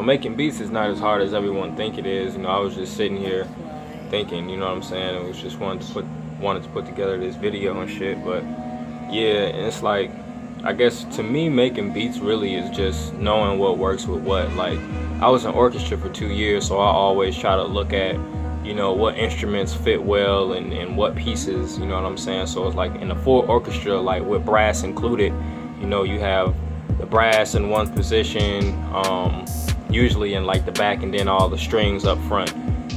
making beats is not as hard as everyone think it is. I was just sitting here thinking, you know what I'm saying? It was just wanted to put together this video and shit. But yeah, it's like, I guess to me, making beats really is just knowing what works with what. Like, I was in orchestra for 2 years, so I always try to look at, what instruments fit well and what pieces, you know what I'm saying? So it's like in a full orchestra, like with brass included, you have the brass in one position, usually in like the back, and then all the strings up front.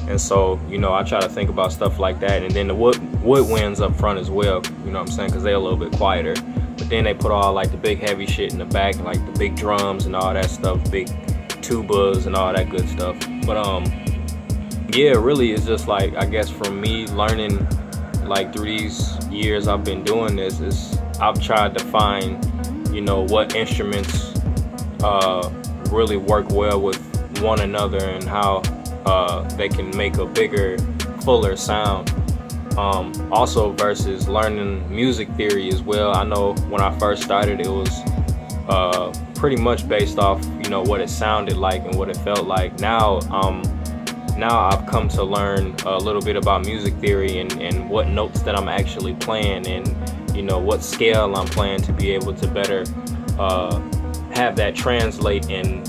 And so, I try to think about stuff like that. And then the woodwinds up front as well, you know what I'm saying? Because they're a little bit quieter. But then they put all like the big heavy shit in the back, like the big drums and all that stuff, big tubas and all that good stuff. But yeah, really it's just like, I guess for me learning like through these years I've been doing this, is I've tried to find, what instruments really work well with one another and how they can make a bigger, fuller sound. Also versus learning music theory as well. I know when I first started, it was pretty much based off, what it sounded like and what it felt like. Now I've come to learn a little bit about music theory and what notes that I'm actually playing, and what scale I'm playing, to be able to better have that translate into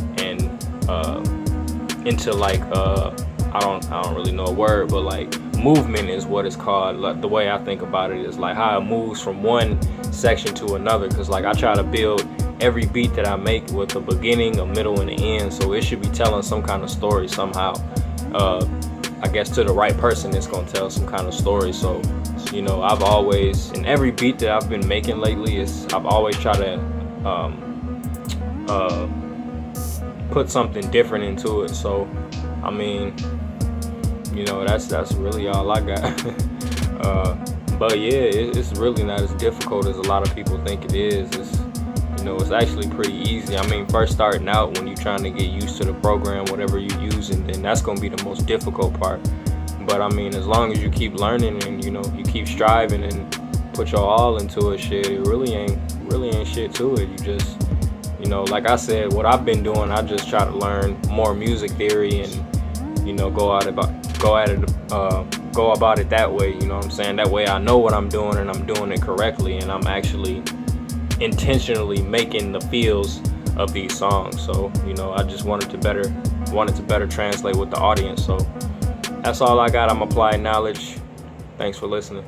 like I don't really know a word, but like movement is what it's called. Like, the way I think about it is like how it moves from one section to another, because like I try to build every beat that I make with a beginning, a middle, and an end, so it should be telling some kind of story somehow. I guess to the right person, it's gonna tell some kind of story. So I've always, in every beat that I've been making lately, I've always tried to put something different into it. So I mean, that's really all I got. But yeah, it's really not as difficult as a lot of people think it is. It's actually pretty easy. I mean, first starting out, when you're trying to get used to the program, whatever you're using, then that's gonna be the most difficult part. But I mean, as long as you keep learning and you keep striving and put your all into it, shit, it really ain't shit to it. You just, like I said, what I've been doing, I just try to learn more music theory and go about it that way. You know what I'm saying? That way I know what I'm doing and I'm doing it correctly, and I'm actually intentionally making the feels of these songs. So I just wanted to better translate with the audience. So that's all I got. I'm Applied Knowledge. Thanks for listening.